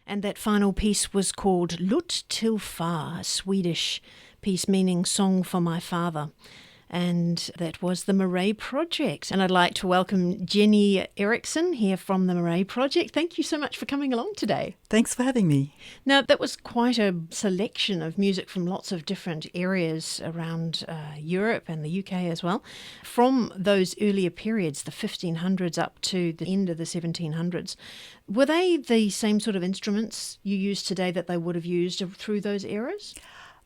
And that final piece was called Lut till far, a Swedish piece meaning Song for My Father. And that was the Murray Project. And I'd like to welcome Jenny Eriksson here from the Murray Project. Thank you so much for coming along today. Thanks for having me. Now, that was quite a selection of music from lots of different areas around Europe and the UK as well. From those earlier periods, the 1500s up to the end of the 1700s, were they the same sort of instruments you use today that they would have used through those eras?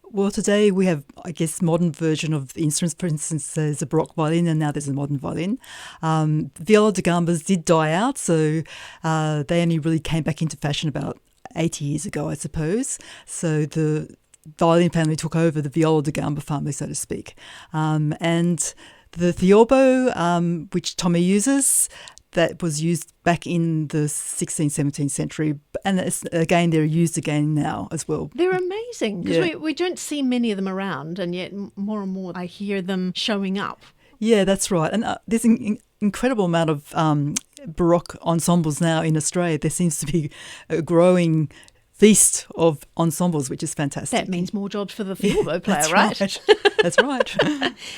Well, today we have, I guess, modern version of the instruments. For instance, there's a Baroque violin and now there's a modern violin. Viola da Gambas did die out, so they only really came back into fashion about 80 years ago, I suppose. So the violin family took over the Viola da Gamba family, so to speak. And the theorbo, which Tommy uses, that was used back in the 16th, 17th century. And again, they're used again now as well. They're amazing because we don't see many of them around, and yet more and more I hear them showing up. Yeah, that's right. And there's an incredible amount of Baroque ensembles now in Australia. There seems to be a growing feast of ensembles, which is fantastic. That means more jobs for the theorbo player, that's right? That's right.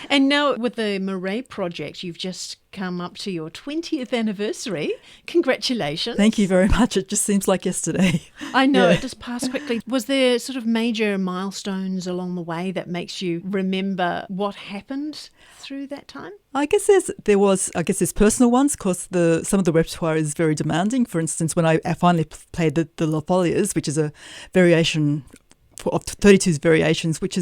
And now with the Murray Project, you've just come up to your 20th anniversary. Congratulations. Thank you very much. It just seems like yesterday. I know, it just passed quickly. Was there sort of major milestones along the way that makes you remember what happened through that time? I guess there's personal ones because some of the repertoire is very demanding. For instance, when I finally played the La Folias, which is a variation of 32 variations, which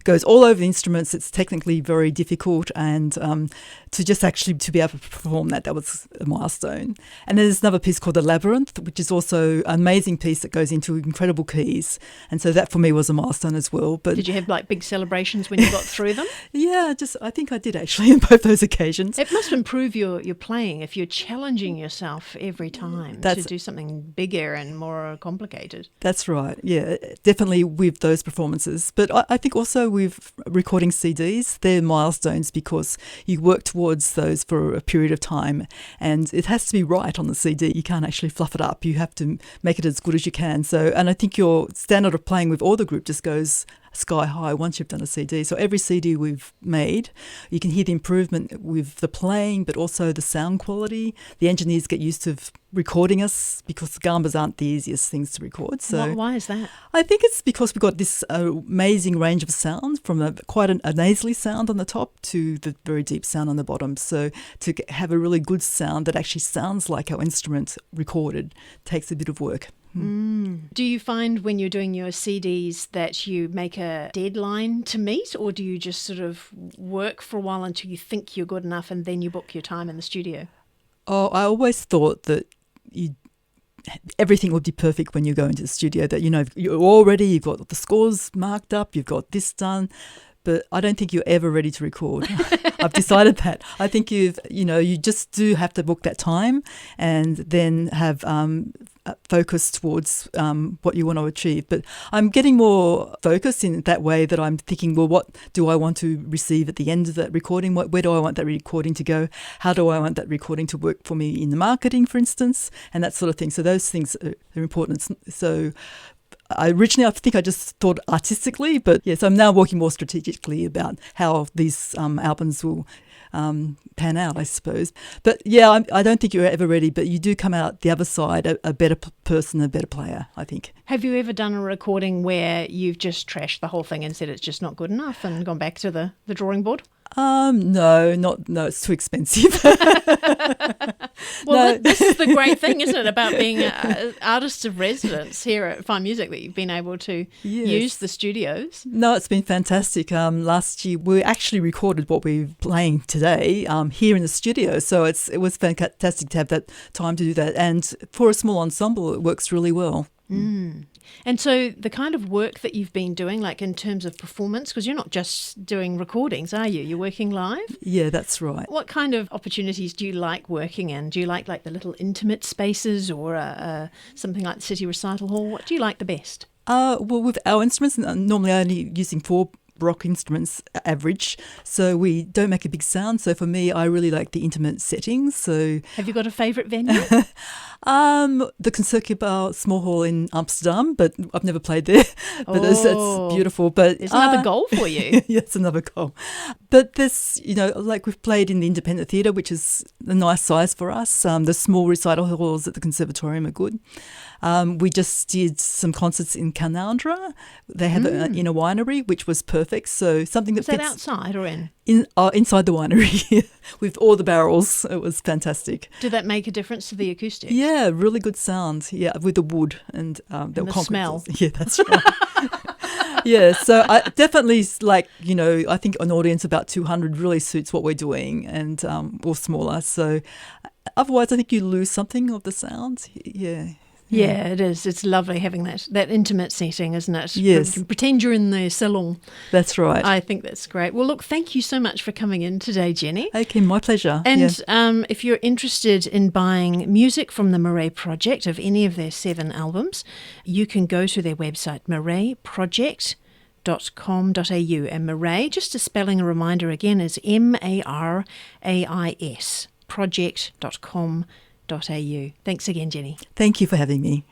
goes all over the instruments. It's technically very difficult, and to be able to perform that was a milestone. And then there's another piece called The Labyrinth, which is also an amazing piece that goes into incredible keys. And so that for me was a milestone as well. But did you have like big celebrations when you got through them? Yeah, I think I did actually in both those occasions. It must improve your playing if you're challenging yourself every time to do something bigger and more complicated. That's right. Yeah, definitely with those performances. But I think also with recording CDs, they're milestones because you work towards those for a period of time, and it has to be right on the CD. You can't actually fluff it up. You have to make it as good as you can. And I think your standard of playing with all the group just goes sky high once you've done a CD. So every CD we've made, you can hear the improvement with the playing, but also the sound quality. The engineers get used to recording us because the gambas aren't the easiest things to record. So why is that? I think it's because we've got this amazing range of sound from quite a nasally sound on the top to the very deep sound on the bottom. So to have a really good sound that actually sounds like our instrument recorded takes a bit of work. Do you find when you're doing your CDs that you make a deadline to meet, or do you just sort of work for a while until you think you're good enough and then you book your time in the studio? Oh, I always thought that everything would be perfect when you go into the studio, that you've got the scores marked up, you've got this done. But I don't think you're ever ready to record. I've decided that. I think you just do have to book that time and then have focus towards what you want to achieve. But I'm getting more focused in that way, that I'm thinking, well, what do I want to receive at the end of that recording? Where do I want that recording to go? How do I want that recording to work for me in the marketing, for instance, and that sort of thing. So those things are important. So I think I just thought artistically, but yes, I'm now working more strategically about how these albums will pan out, I suppose. But yeah, I don't think you're ever ready, but you do come out the other side a better person, a better player, I think. Have you ever done a recording where you've just trashed the whole thing and said it's just not good enough and gone back to the drawing board? No, it's too expensive. Well, this is the great thing, isn't it, about being artists of residence here at Fine Music, that you've been able to use the studios. No, it's been fantastic. Last year we actually recorded what we're playing today here in the studio, so it was fantastic to have that time to do that. And for a small ensemble, it works really well. And so the kind of work that you've been doing, like in terms of performance, because you're not just doing recordings, are you? You're working live? Yeah, that's right. What kind of opportunities do you like working in? Do you like the little intimate spaces, or something like the City Recital Hall? What do you like the best? Well, with our instruments, normally only using four rock instruments average, so we don't make a big sound. So for me, I really like the intimate settings. So have you got a favourite venue? The Concertgebouw Small Hall in Amsterdam, but I've never played there. But it's beautiful. But there's another goal for you. Yeah, it's another goal. But there's, like we've played in the independent theatre, which is a nice size for us. The small recital halls at the Conservatorium are good. We just did some concerts in Canandra. They have in a winery, which was perfect. So something that was that outside or in? Inside the winery with all the barrels. It was fantastic. Did that make a difference to the acoustics? Yeah, really good sound. Yeah, with the wood and the smell. Yeah, that's right. Yeah, so I definitely I think an audience about 200 really suits what we're doing, and or smaller. So otherwise, I think you lose something of the sound. Yeah. Yeah, it is. It's lovely having that intimate setting, isn't it? Yes. You can pretend you're in the salon. That's right. I think that's great. Well, look, thank you so much for coming in today, Jenny. Okay, my pleasure. And if you're interested in buying music from the Murray Project of any of their 7 albums, you can go to their website, murrayproject.com.au. And Murray, just a spelling reminder again, is MARAIS, project.com.au. Thanks again, Jenny. Thank you for having me.